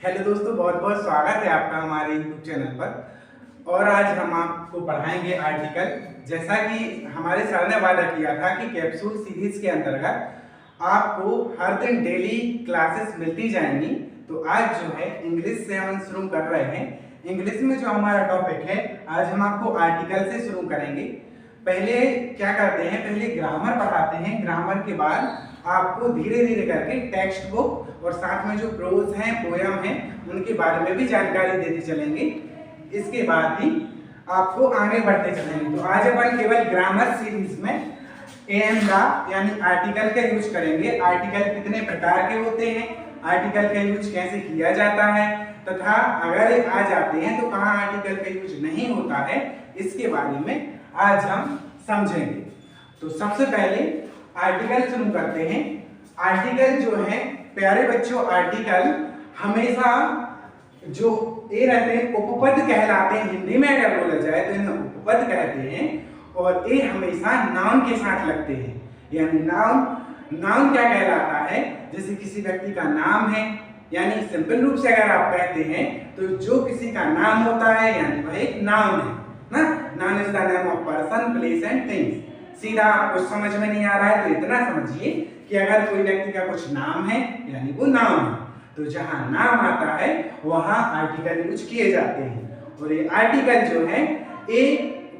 Hello दोस्तों, बहुत बहुत स्वागत है आपका हमारे YouTube चैनल पर। और आज हम आपको पढ़ाएंगे आर्टिकल। जैसा कि हमारे सर ने वादा किया था कि कैप्सूल सीरीज के अंतर्गत आपको हर दिन डेली क्लासेस मिलती जाएंगी, तो आज जो है इंग्लिश से हम शुरू कर रहे हैं। इंग्लिश में जो हमारा टॉपिक है, आज हम आपको आर्टिकल से शुरू करेंगे। पहले क्या करते हैं, पहले ग्रामर पढ़ाते हैं, ग्रामर के बाद आपको धीरे धीरे करके टेक्स्ट बुक और साथ में जो प्रोज हैं, पोयम हैं, उनके बारे में भी जानकारी देते चलेंगे। इसके बाद ही आपको आगे बढ़ते चलेंगे। तो आज अपन केवल ग्रामर सीरीज में एम दा यानी आर्टिकल का यूज करेंगे। आर्टिकल कितने प्रकार के होते हैं, आर्टिकल का यूज कैसे किया जाता है, तथा अगर आ जाते हैं तो कहाँ आर्टिकल का यूज नहीं होता है, इसके बारे में आज हम समझेंगे। तो सबसे पहले आर्टिकल शुरू करते हैं। आर्टिकल जो है प्यारे बच्चों, आर्टिकल हमेशा जो ये रहते हैं उपपद कहलाते हैं। हिंदी में अगर बोला जाए तो इन्हें उपपद कहते हैं और ये हमेशा नाउन के साथ लगते हैं। यानी नाउन क्या कहलाता है, जैसे किसी व्यक्ति का नाम है, यानी सिंपल रूप से अगर आप कहते हैं तो जो किसी का नाम होता है यानी वह एक नाउन है ना। Noun is the name of person, place and things. सीधा आपको समझ में नहीं आ रहा है तो इतना समझिए कि अगर कोई व्यक्ति का कुछ नाम है यानी वो नाउन है, तो जहां नाम आता है वहां आर्टिकल यूज किए जाते हैं। और ये आर्टिकल जो है ये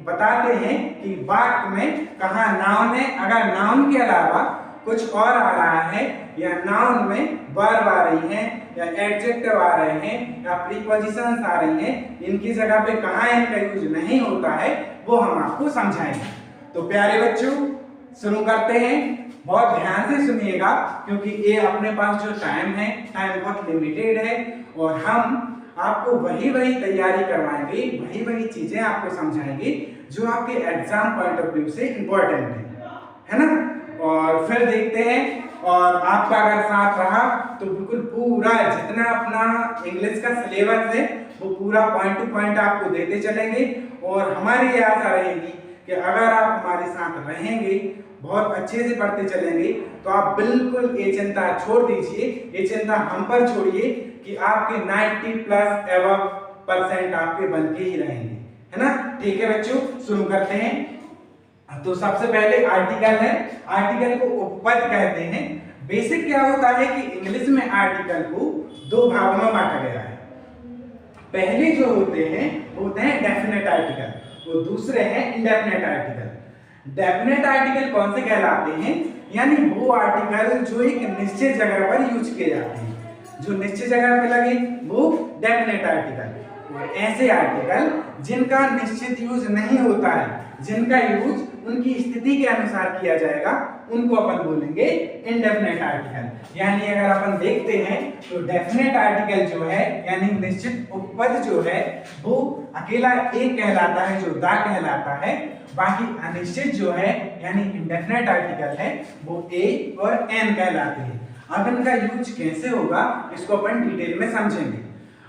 बताते हैं कि वाक्य में कहाँ नाउन है। अगर नाउन के अलावा कुछ और आ रहा है या नाउन में वर्ब आ रही है या एडजेक्टिव आ रहे हैं या प्रीपोजिशंस आ रही हैं, इनकी जगह पे कहाँ इनका यूज नहीं होता है वो हम आपको समझाएंगे। तो प्यारे बच्चों शुरू करते हैं। बहुत ध्यान से सुनिएगा क्योंकि ये अपने पास जो टाइम है, टाइम बहुत लिमिटेड है और हम आपको वही तैयारी करवाएंगे, वही चीजें आपको समझाएंगे जो आपके एग्जाम पॉइंट ऑफ व्यू से इम्पोर्टेंट है ना। और फिर देखते हैं, और आपका अगर साथ रहा तो बिल्कुल पूरा जितना अपना इंग्लिश का सिलेबस है वो पूरा पॉइंट टू पॉइंट आपको देते चलेंगे। और हमारी ये आशा रहेगी कि अगर आप हमारे साथ रहेंगे, बहुत अच्छे से पढ़ते चलेंगे, तो आप बिल्कुल ये चिंता छोड़ दीजिए, ये चिंता हम पर छोड़िए कि आपके 90+ आपके बन के ही रहेंगे, है ना। ठीक है बच्चों, शुरू करते हैं। तो सबसे पहले आर्टिकल है। आर्टिकल को उपपद कहते हैं। बेसिक क्या होता है कि इंग्लिश में आर्टिकल को दो भागों में बांटा गया है। पहले जो होते हैं डेफिनेट आर्टिकल, वो दूसरे हैं इंडेफिनेट आर्टिकल। डेफिनेट आर्टिकल कौन से कहलाते हैं, यानी वो आर्टिकल जो एक निश्चित जगह पर यूज किए जाते हैं, जो निश्चित जगह पे लगे वो डेफिनेट आर्टिकल। और ऐसे आर्टिकल जिनका निश्चित यूज नहीं होता है, जिनका यूज उनकी स्थिति के अनुसार किया जाएगा, उनको अपन बोलेंगे इंडेफिनेट आर्टिकल। यानी अगर अपन देखते हैं तो डेफिनेट आर्टिकल जो है यानी निश्चित उपपद जो है वो अकेला एक कहलाता है, जो दा कहलाता है। बाकी अनिश्चित जो है यानी इंडेफिनेट आर्टिकल है वो ए और एन कहलाते हैं। अब इनका यूज कैसे होगा इसको अपन डिटेल में समझेंगे।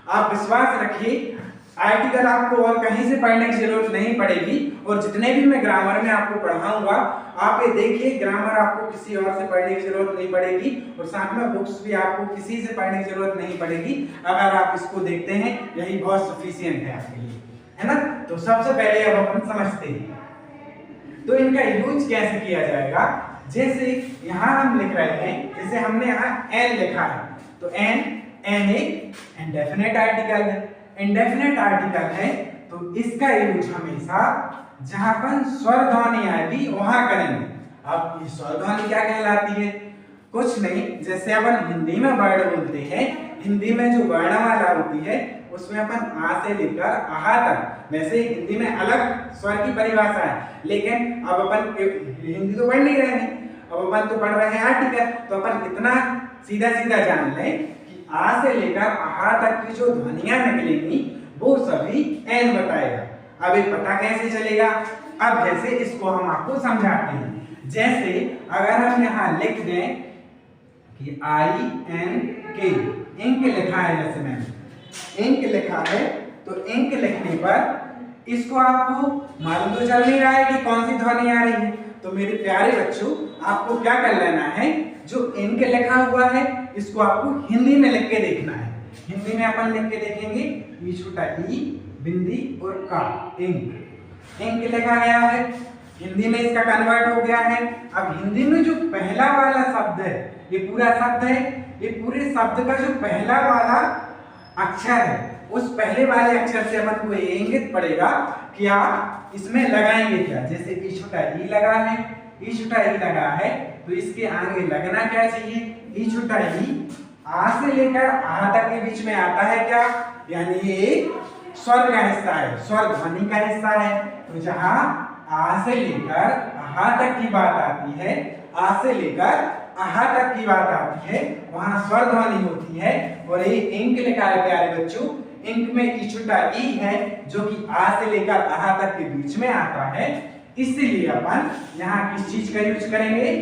आप विश्वास रखिए, आर्टिकल आपको और कहीं से पढ़ने की जरूरत नहीं पड़ेगी। और जितने भी मैं ग्रामर में आपको पढ़ाऊंगा, आप ये देखिए ग्रामर आपको किसी और से पढ़ने की जरूरत नहीं पड़ेगी और साथ में बुक्स भी आपको किसी से पढ़ने की जरूरत नहीं पड़ेगी। अगर आप इसको देखते हैं यही बहुत सफिशिएंट है आपके लिए, है ना। तो सबसे पहले अब अपन समझते हैं तो इनका यूज कैसे किया जाएगा। जैसे यहाँ हम लिख रहे हैं, जैसे हमने यहाँ एन लिखा है तो एन एक इंडेफिनेट आर्टिकल है। इंडेफिनेट आर्टिकल है तो इसका यूज हमेशा जहां पर स्वर ध्वनि आएगी वहां करेंगे। अब ये स्वर ध्वनि क्या कहलाती है, कुछ नहीं, जैसे अपन हिंदी में वर्ड बोलते हैं, हिंदी में जो वर्णमाला होती है उसमें अपन आ से लेकर आहा तक, वैसे हिंदी में अलग स्वर की परिभाषा है, लेकिन अब अपन हिंदी तो पढ़ नहीं रहे हैं, अब अपन तो पढ़ रहे हैं आर्टिकल। तो अपन इतना सीधा जान लें कि आ से लेकर आहा तक की जो ध्वनियां निकलेंगी वो सभी एन बताएगा। अब ये पता कैसे चलेगा, अब जैसे इसको हम आपको समझाते हैं। जैसे अगर हम यहाँ लिख दें कि INK, इंक लिखा है, जैसे मैंने इंक लिखा है तो इंक लिखने पर इसको आपको मालूम तो चल नहीं रहा है कि कौन सी ध्वनि आ रही है। तो मेरे प्यारे बच्चों, आपको क्या कर लेना है, जो इंक लिखा हुआ है इसको आपको हिंदी में लिख के देखना है। हिंदी में अपन लिख के देखेंगे ई छोटा ई बिंदी और का, इंक। इंक लिखा गया है, हिंदी में इसका कन्वर्ट हो गया है। अब हिंदी में जो पहला वाला शब्द है, ये पूरा शब्द है, ये पूरे शब्द का जो पहला वाला अक्षर है, उस पहले वाले अक्षर से अपन को ये इंगित पड़ेगा कि आप इसमें लगाएंगे क्या। जैसे ई छोटा ई लगा है, ई छोटा ई लगा है, तो इसके आगे लगना क्या चाहिए, ई छोटा ई आ से लेकर आ तक के बीच में आता है क्या, यानी ये स्वर का हिस्सा है, स्वर ध्वनि का हिस्सा है। तो जहां आ से लेकर आ तक की बात आती है, आ से लेकर आहा तक की बात आती है, वहां स्वर ध्वनि होती है। और ये इंक लिखा है प्यारे बच्चों, इंक में ई छोटा ई है जो कि आ से लेकर आहा तक के बीच में आता है। इसलिए अपन यहाँ किस चीज का यूज करेंगे,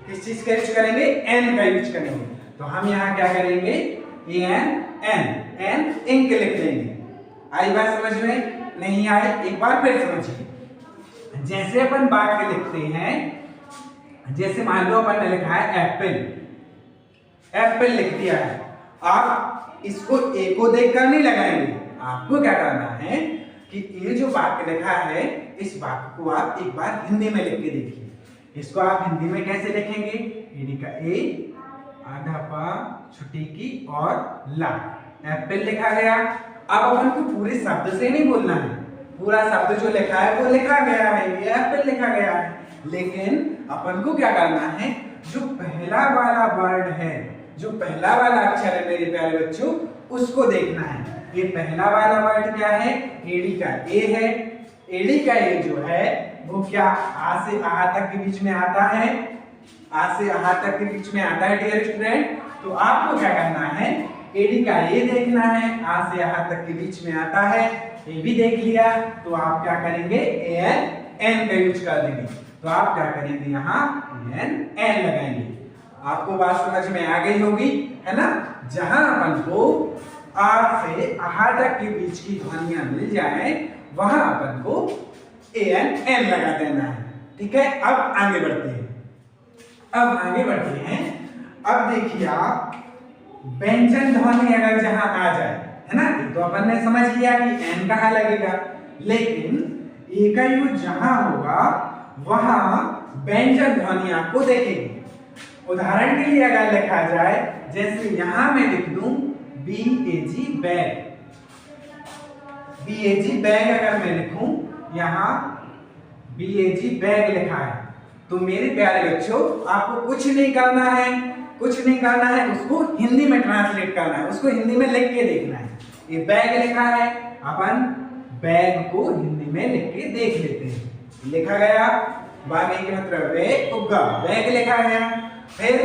किस चीज का यूज करेंगे, एन का यूज करेंगे। तो हम यहाँ क्या करेंगे, एन एन एन इंक लिख देंगे। आई बात समझ में? नहीं आई? एक बार फिर समझिए। जैसे अपन वाक्य लिखते हैं, जैसे मान लो अपन ने लिखा है एप्पल, एप्पल लिख दिया है। आप इसको ए को देखकर नहीं लगाएंगे, आपको क्या करना है कि ये जो वाक्य लिखा है, इस वाक्य को आप एक बार हिंदी में लिख के देखिए। इसको आप हिंदी में कैसे लिखेंगे, एडी का ए, आधा पा, छुट्टी की और ला, एप्पल लिखा गया। अब अपन को पूरे शब्द से नहीं बोलना है, पूरा शब्द जो लिखा है वो लिखा गया है, ये एप्पल लिखा गया है, लेकिन अपन को क्या करना है, जो पहला वाला वर्ड है, जो पहला वाला अक्षर है मेरे प्यारे बच्चों, उसको देखना है। ये पहला वाला वर्ड क्या है, एडी का ए है। एडी का ए जो है वो क्या आ से आहा तक के बीच में आता है, आ से आहा तक के बीच में आता है डियर स्टूडेंट। तो आपको क्या करना है, एडी का ए देखना है, आ से आहा तक के बीच में आता है, ये भी देख लिया। तो आप क्या करेंगे, एन एन का यूज कर देंगे। तो आप क्या करेंगे, यहाँ एन एन लगाएंगे। आपको बात समझ में आ गई होगी, है ना। जहां अपन को आ से आहा तक के बीच की ध्वनियां मिल जाए, वहां अपन को एन एन लगा देना है। ठीक है, अब आगे बढ़ते हैं। अब आगे बढ़ते हैं। अब देखिए आप, व्यंजन ध्वनि अगर जहां आ जाए, है ना, तो अपन ने समझ लिया कि एन कहाँ लगेगा, लेकिन ए का यूज जहां होगा वहां व्यंजन ध्वनि आपको देखेंगे। उदाहरण के लिए अगर लिखा जाए, जैसे यहां मैं लिख दूं बी ए जी बैग, बी ए जी बैग अगर मैं लिखूं, यहां बी ए जी बैग लिखा है, तो मेरे प्यारे बच्चों आपको कुछ नहीं करना है, कुछ नहीं करना है, उसको हिंदी में ट्रांसलेट करना है, उसको हिंदी में लिख के देखना है। ये बैग लिखा है, अपन बैग को हिंदी में लिख के देख लेते हैं। लिखा गया, बागे के मतलब बैग उगा, बैग लिखा गया, फिर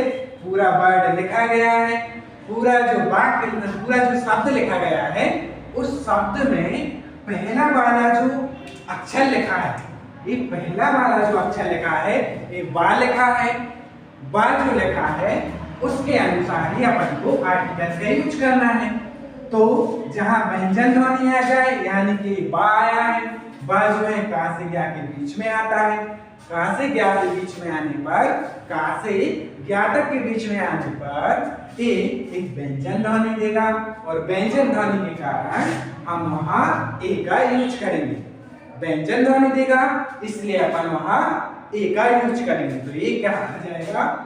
पूरा वर्ड लिखा गया है, पूरा जो वाक्य, पूरा जो शब्द लिखा गया है, उस शब्द में पहला वाला जो अक्षर लिखा है, ये पहला वाला जो अक्षर लिखा है, ये बा लिखा है। बा जो लिखा है उसके अनुसार ही अपन को आर्टिकल का यूज करना है। तो जहां व्यंजन ध्वनि आ जाए, यानी कि बा आया है, बा जो है का से ज्ञा के बीच में आता है, का से ज्ञा के बीच में आने पर, का से ज्ञा तक के बीच में आने पर ए एक व्यंजन ध्वनि देगा, और व्यंजन ध्वनि के कारण हम वहां ए का यूज करेंगे। व्यंजन ध्वनि देगा, इसलिए अपन वहां ए का यूज करेंगे। तो ये क्या आ जाएगा,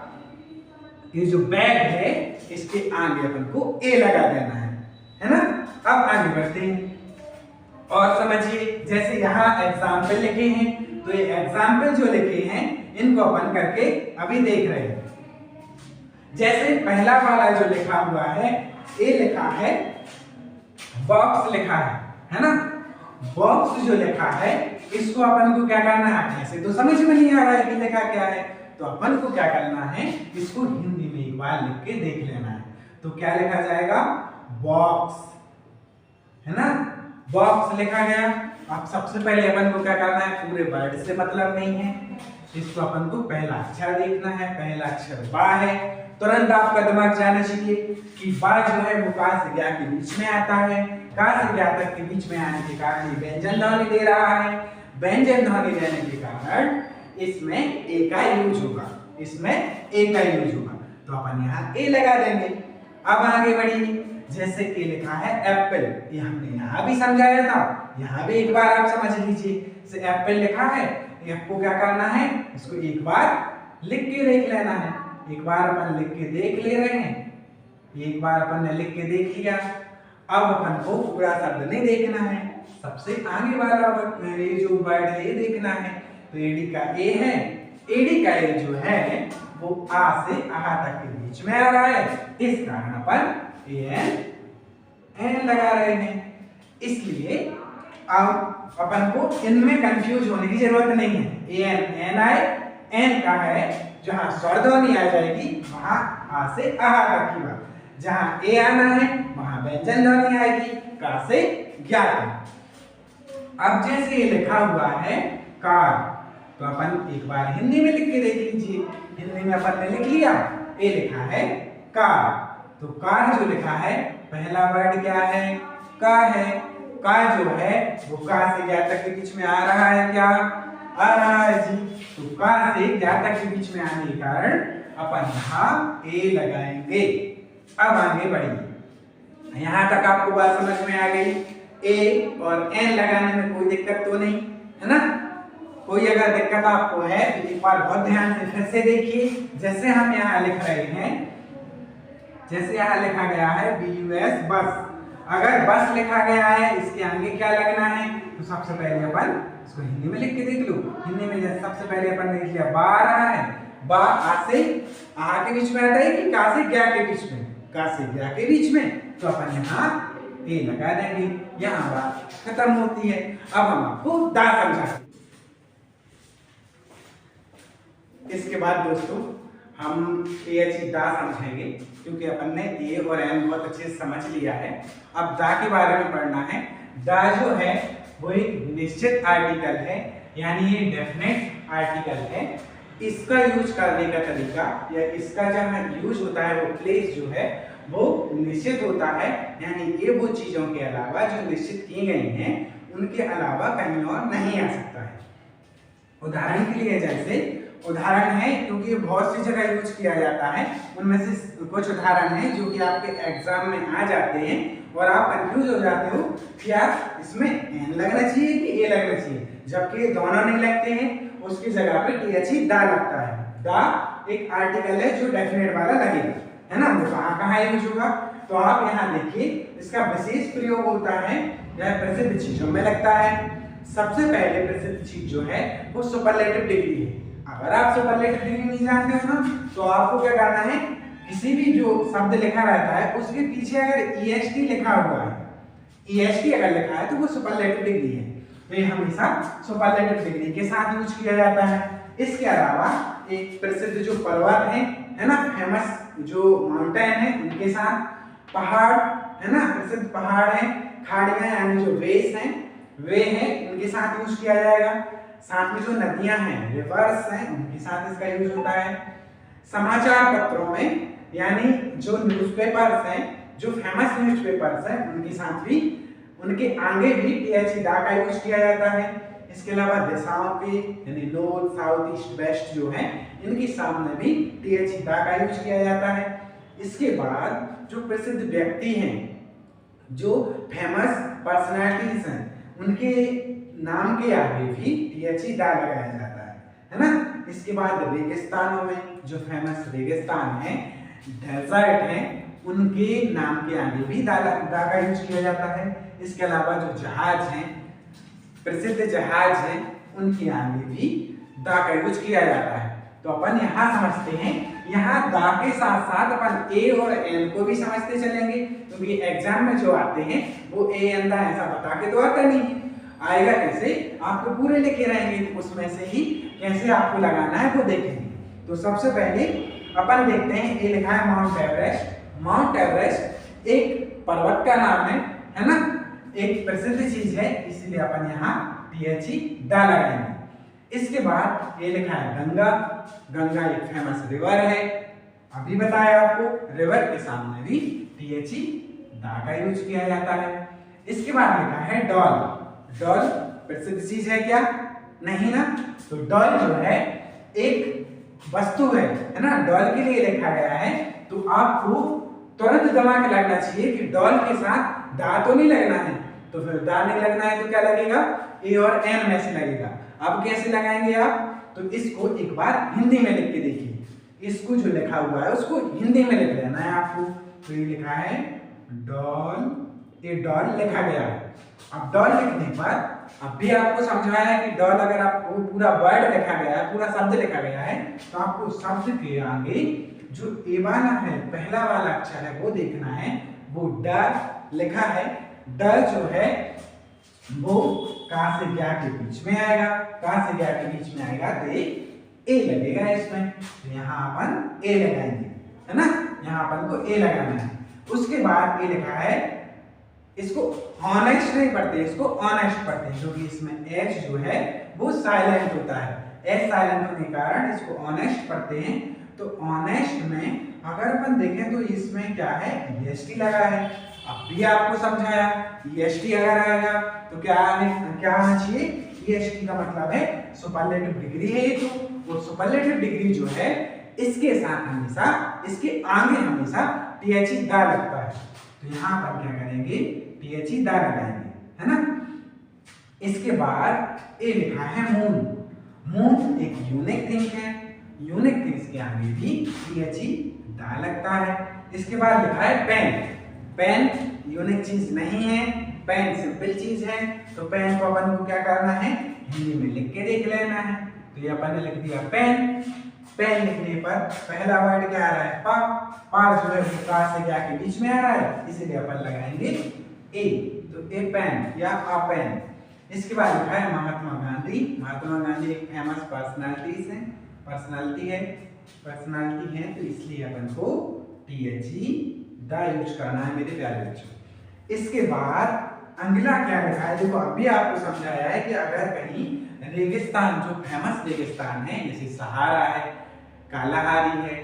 ये जो बैग है इसके आगे अपन को ए लगा देना है ना। अब आगे बढ़ते हैं और समझिए, जैसे यहाँ एग्जाम्पल लिखे हैं, तो ये एग्जाम्पल जो लिखे हैं इनको अपन करके अभी देख रहे हैं। जैसे पहला वाला जो लिखा हुआ है, ए लिखा है, बॉक्स लिखा है ना। बॉक्स जो लिखा है, इसको अपन को क्या करना है, ऐसे तो समझ में नहीं आ रहा है कि लिखा क्या है, तो अपन को क्या करना है, इसको हिंदी में एक बार लिख के देख लेना है। तो क्या लिखा जाएगा, बॉक्स, है ना, बॉक्स लिखा गया। अब सबसे पहले अपन को क्या करना है, पूरे वर्ड से मतलब नहीं है, इसको अपन को पहला अक्षर देखना है। पहला अक्षर बा है, तुरंत आपका दिमाग जाना चाहिए कि बा जो है वो का से ज्ञा के बीच में आता है, का से ज्ञा तक के बीच में आने के कारण ये व्यंजन ध्वनि दे रहा है। व्यंजन ध्वनि देने के कारण इसमें ए का यूज होगा, इसमें ए का यूज होगा, तो अपन यहाँ ए लगा देंगे। अब आगे बढ़िए, जैसे ये लिखा है एप्पल, ये हमने यहाँ भी समझाया था, यहाँ भी एक बार आप समझ लीजिए। से एप्पल लिखा है, ये आपको क्या करना है, इसको एक बार लिख के देख लेना है। एक बार अपन लिख के देख ले रहे हैं, एक बार अपन ने लिख के देख लिया। अब अपन को पूरा शब्द नहीं देखना है, सबसे आगे वाला ये जो वर्ड है ये देखना है। तो एडी का ए है, एडी का ए जो है वो आ से आहा तक के बीच में आ रहा है, इस कारण अपन एन लगा रहे हैं। इसलिए अब अपन को इनमें कंफ्यूज होने की जरूरत नहीं है। एन आए, एन का है जहां स्वर ध्वनि आ जाएगी वहां आ से आहा तक की बात, जहां ए आना है वहां व्यंजन ध्वनि आएगी का से ज्ञा तक। अब जैसे ये लिखा हुआ है कार, तो अपन एक बार हिंदी में लिख के देख लीजिए। हिंदी में अपन ने लिख लिया, ये लिखा है कार। तो कार जो लिखा है पहला वर्ड क्या है, का है। का जो है वो का से ज्ञा तक के बीच में आ रहा है, क्या आ रहा है जी। तो का से ज्ञा तक के बीच में आने के कारण अपन यहाँ ए लगाएंगे। अब आगे बढ़िए, यहाँ तक आपको बात समझ में आ गई। ए और एन लगाने में कोई दिक्कत तो नहीं है ना। कोई अगर दिक्कत आपको है तो एक बार बहुत ध्यान से फिर से देखिए। जैसे हम यहाँ लिख रहे हैं, जैसे यहाँ लिखा गया है BUS बस, अगर बस लिखा गया है इसके आगे क्या लगना है, तो सबसे पहले अपन इसको हिंदी में लिख के देख लो। हिंदी में जैसे सबसे पहले अपन ने लिख लिया बा आ रहा है, बा आ से आ के बीच में आता है कि का से ज्ञा के बीच में, का से ज्ञा के बीच में, तो अपन यहाँ ए लगा देंगे, यहाँ बात खत्म होती है। अब हम आपको दा समझाएंगे। इसके बाद दोस्तों हम ए दा समझेंगे, क्योंकि अपन ने ए और एन बहुत अच्छे से समझ लिया है। अब दा के बारे में पढ़ना है। दा जो है वो एक निश्चित आर्टिकल है, यानी ये डेफिनेट आर्टिकल है। इसका यूज करने का तरीका या इसका जहाँ यूज होता है वो प्लेस जो है वो निश्चित होता है, यानी ये वो चीजों के अलावा जो निश्चित की गई हैं उनके अलावा कहीं और नहीं आ सकता है। उदाहरण के लिए जैसे उदाहरण है, क्योंकि बहुत सी जगह यूज किया जाता है, उनमें से कुछ उदाहरण हैं जो कि आपके एग्जाम में आ जाते हैं और आप कंफ्यूज हो जाते हो कि यार इसमें एन लगना चाहिए कि ए लगना चाहिए, जबकि दोनों नहीं लगते हैं। उसकी जगह पे टी दा लगता है। दा एक आर्टिकल है जो डेफिनेट वाला लगेगा, है ना। वो कहाँ यूज होगा, तो आप यहाँ देखिए इसका विशेष प्रयोग होता है यह प्रसिद्ध चीजों में लगता है। सबसे पहले प्रसिद्ध चीज जो है वो सुपरलेटिव डिग्री है। अगर आप सुपरलेटिव डिग्री नहीं जानते हो ना, तो आपको क्या करना है, किसी भी जो शब्द लिखा रहता है उसके पीछे अगर EST लिखा हुआ है, EST अगर लिखा है तो वो सुपरलेटिव डिग्री है। तो ये हमेशा सुपरलेटिव डिग्री के साथ यूज किया जाता है। इसके अलावा एक प्रसिद्ध जो पर्वत है ना, फेमस जो माउंटेन है उनके साथ, पहाड़ है ना, प्रसिद्ध पहाड़ है, खाड़ियां यानी जो वेस हैं वे हैं, उनके साथ यूज किया जाएगा। साथ में जो नदियां हैं, रिवर्स हैं, उनके साथ इसका यूज होता है। समाचार पत्रों में यानी जो न्यूज़पेपर्स हैं, जो फेमस न्यूज़पेपर्स हैं, उनके साथ भी, उनके आगे भी दा का यूज किया जाता है। इसके अलावा दिशाओं के यानी नॉर्थ साउथ ईस्ट वेस्ट जो है, इनके सामने भी दा का यूज किया जाता है। इसके बाद जो प्रसिद्ध व्यक्ति हैं, जो फेमस पर्सनालिटीज हैं, उनके नाम के आगे भी दा लगाया जाता है ना। इसके बाद रेगिस्तानों में जो फेमस रेगिस्तान है, डेजर्ट है, उनके नाम के आगे भी दा का यूज किया जाता है। इसके अलावा जो जहाज हैं, प्रसिद्ध जहाज हैं, उनके आगे भी दा का यूज किया जाता है। तो अपन यहाँ समझते हैं, यहाँ दा के साथ साथ अपन ए और एन को भी समझते चलेंगे, क्योंकि एग्जाम में जो आते हैं वो ए एन दा ऐसा बता के तो आता नहीं है। आएगा कैसे, आपको पूरे लिखे रहेंगे, तो उसमें से ही कैसे आपको लगाना है वो देखेंगे। तो सबसे पहले अपन देखते हैं, ये लिखा है माउंट एवरेस्ट। माउंट एवरेस्ट एक पर्वत का नाम है ना, एक प्रसिद्ध चीज है, इसलिए अपन यहाँ दा लगाएंगे। इसके बाद ये लिखा है गंगा। गंगा एक फेमस रिवर है, अभी बताया आपको, रिवर के सामने भी दा का यूज किया जाता है। इसके बाद लिखा है डॉल। डॉल प्रसिद्ध चीज है क्या, नहीं ना। तो डॉल जो है एक वस्तु है ना, डॉल के लिए लिखा गया है। तो आपको तुरंत दिमाग लगना चाहिए कि डॉल के साथ दा तो नहीं लगना है, तो फिर दा नहीं लगना है तो क्या लगेगा, ए और एन में से लगेगा। अब कैसे लगाएंगे आप, तो इसको एक बार हिंदी में लिख के देखिए, इसको जो लिखा हुआ है उसको हिंदी में लिख लेना है आपको। तो ये लिखा है डॉल, ये डॉल लिखा गया है। अब डॉल लिखने पर अब भी आपको समझाया है कि डॉल अगर आपको पूरा वर्ड लिखा गया है, पूरा शब्द लिखा गया है, तो आपको शब्द के आगे जो ए वाला है, पहला वाला अक्षर है वो देखना है, वो ड लिखा है। ड जो है वो का से क्या के बीच में आएगा, का से क्या के बीच में आएगा तो ए लगेगा इसमें, तो यहाँ अपन ए लगाएंगे, है ना, यहाँ अपन को ए लगाना है। उसके बाद ए लिखा है, इसको ऑनेस्ट नहीं पढ़ते, इसको ऑनेस्ट पढ़ते हैं, क्योंकि इसमें एच जो है वो साइलेंट होता है, एच साइलेंट होने के कारण इसको ऑनेस्ट पढ़ते हैं। तो ऑनेस्ट में अगर अपन देखें तो इसमें क्या है, ईएसटी लगा है। अब भी आपको समझाया, ईएसटी अगर आएगा तो क्या आना चाहिए, ईएसटी का मतलब है सुपरलेटिव डिग्री है ये, तो वो सुपरलेटिव डिग्री जो है इसके साथ हमेशा, इसके आगे हमेशा टीएचई दा लगता है। तो यहाँ पर क्या करेंगे, टीएचई दा लगाएंगे, है ना। इसके बाद ए लिखा है मून, मून एक यूनिक थिंग है, यूनिक थिंग्स के आगे भी टीएचई दा लगता है। इसके बाद लिखा है पेन, पेन यूनिक चीज नहीं है, पेन सिंपल चीज है, तो पेन को अपन को क्या करना है, हिंदी में लिख के देख लेना है। तो ये अपन ने लिख दिया पेन। पेन लिखने पर पहला वर्ड क्या आ रहा है, पा, पा जो है का से क्या के बीच में आ रहा है, इसलिए अपन लगाएंगे ए, तो ए पेन या आ पेन। इसके बाद लिखा है महात्मा गांधी, महात्मा गांधी एक फेमस पर्सनालिटी है, पर्सनालिटी है, तो इसलिए अपन को टीएचई दा यूज करना है मेरे प्यारे बच्चों। इसके बाद अगला क्या लिखा है, देखो अभी आपको समझाया है कि अगर कहीं रेगिस्तान, जो फेमस रेगिस्तान है जैसे सहारा है, कालाहारी है,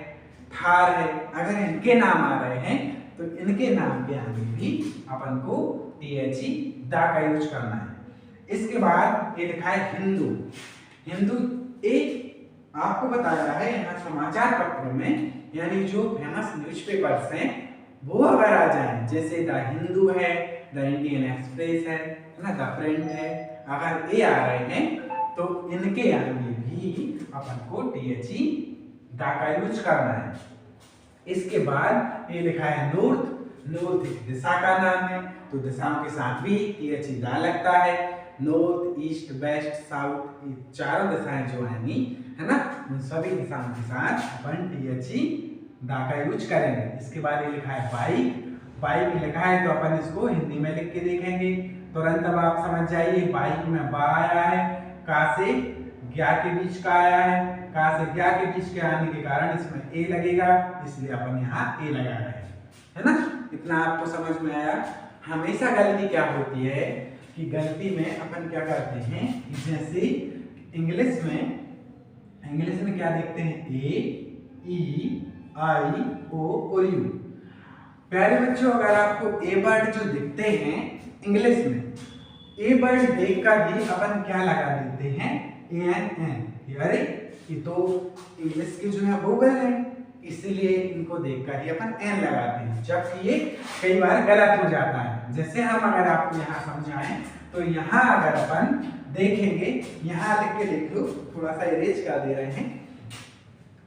थार है, अगर इनके नाम आ रहे हैं तो इनके नाम के आगे भी अपन को टीएचई दा का यूज करना है। इसके बाद ये लिखा है हिंदू, हिंदू एक आपको बताया है यहाँ समाचार पत्रों में, यानी जो फेमस न्यूज़पेपर्स हैं वो अगर आ जाएं, जैसे द हिंदू है, द इंडियन एक्सप्रेस है ना, द प्रिंट है, अगर ये आ रहे हैं तो इनके आगे भी अपन को टीएचई दा का यूज करना है। इसके बाद ये लिखा है नॉर्थ, नॉर्थ एक दिशा का नाम है, तो दिशाओं के साथ भी टीएचई दा लगता है। नॉर्थ, ईस्ट, वेस्ट, साउथ, ये चारों दिशाएं जो आएंगी, है ना, उन सभी दिशाओं के साथ अपन टीएचई दा का यूज करेंगे। इसके बाद ये लिखा है बाइक, बाइक लिखा है तो अपन इसको हिंदी में लिख के देखेंगे, तुरंत अब आप समझ जाइए बाइक में बा आया है, का से ज्ञा के बीच का आया है, का से ज्ञा के बीच के आने के कारण इसमें ए लगेगा, इसलिए अपन यहाँ ए लगा रहे हैं, है ना। इतना आपको समझ में आया। हमेशा गलती क्या होती है कि गलती में अपन क्या करते हैं, जैसे इंग्लिश में क्या देखते हैं, ए, ई, आई, ओ और यू। प्यारे बच्चों अगर आपको ए वर्ड जो दिखते हैं इंग्लिश में, ए वर्ड देखकर ही अपन क्या लगा देते हैं, एन, अरे ये तो इंग्लिश के जो है वोवेल है, इसीलिए इनको देखकर ही अपन एन लगाते हैं, जबकि ये कई बार गलत हो जाता है। जैसे हम अगर आपको यहाँ समझाएं तो यहाँ अगर अपन देखेंगे, यहाँ लिख के देख लो, थोड़ा सा इरेज कर दे रहे हैं।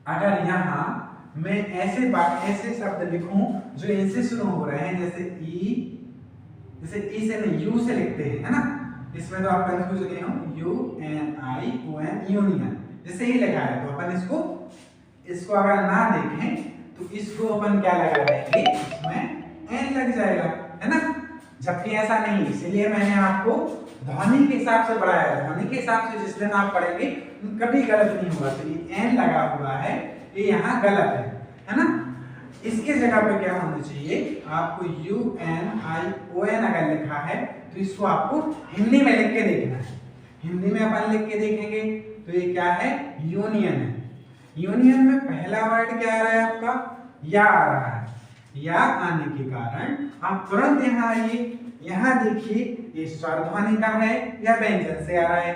अगर यहाँ मैं ऐसे शब्द लिखूं जो इनसे शुरू हो रहे हैं, जैसे ई से नहीं यू से लिखते हैं, है ना, इसमें तो आप कंफ्यूज नहीं हो, UNION यूनियन, जैसे ही लिखा है तो अपन इसको अगर ना देखें तो इसको अपन क्या लगा देंगे, इसमें एन लग जाएगा, है ना, जबकि ऐसा नहीं। इसीलिए मैंने आपको ध्वनि के हिसाब से पढ़ाया है, ध्वनि के हिसाब से जिस दिन आप पढ़ेंगे कभी गलत नहीं होगा। तो ये एन लगा हुआ है, ये यहाँ गलत है ना। इसके जगह पे क्या होना चाहिए, आपको UNION अगर लिखा है तो इसको आपको हिंदी में लिख के देखना है। हिंदी में अपन लिख के देखेंगे तो ये क्या है, यूनियन है। यूनियन में पहला वर्ड क्या आ रहा है आपका, या आ रहा है, या आने के कारण आप तुरंत यहाँ आइए, यहाँ देखिए ये स्वर ध्वनि का है या व्यंजन से आ रहा है।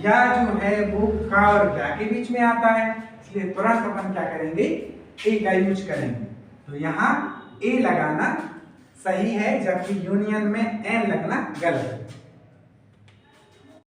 या जो है वो का और क्या के बीच में आता है, इसलिए तुरंत अपन क्या करेंगे, ए का यूज करेंगे। तो यहाँ ए लगाना सही है, जबकि यूनियन में एन लगना गलत है।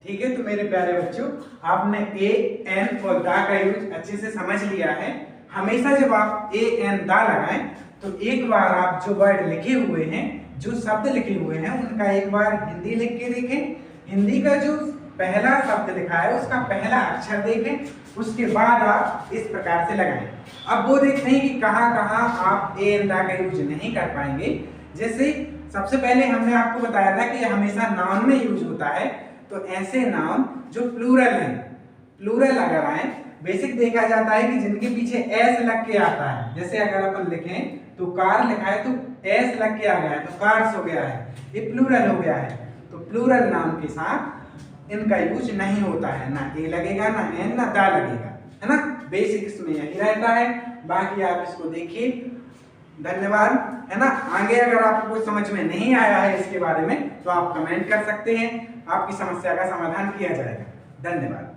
ठीक है, तो मेरे प्यारे बच्चों, आपने ए एन और दा का यूज अच्छे से समझ लिया है। हमेशा जब आप ए एन दा लगाएं तो एक बार आप जो वर्ड लिखे हुए हैं, जो शब्द लिखे हुए हैं, उनका एक बार हिंदी लिख के देखें। हिंदी का जो पहला शब्द लिखा है उसका पहला अक्षर देखें, उसके बाद आप इस प्रकार से लगाएं। अब वो देखते हैं कि कहाँ कहाँ आप ए एन दा का यूज नहीं कर पाएंगे। जैसे सबसे पहले हमने आपको बताया था कि यह हमेशा नाउन में यूज होता है, तो ऐसे नाउन जो प्लूरल हैं, प्लूरल अगर आए, बेसिक देखा जाता है कि जिनके पीछे एस लग के आता है। जैसे अगर अपन लिखें तो कार लिखा है तो एस लग के आ गया है तो कार्स हो गया है, ये प्लूरल हो गया है। तो प्लूरल नाउन के साथ इनका यूज नहीं होता है, ना ए लगेगा, ना एन, ना दा लगेगा, है ना। बेसिक इसमें यही रहता है, बाकी आप इसको देखिए। धन्यवाद, है ना। आगे अगर आपको कुछ समझ में नहीं आया है इसके बारे में तो आप कमेंट कर सकते हैं, आपकी समस्या का समाधान किया जाएगा। धन्यवाद।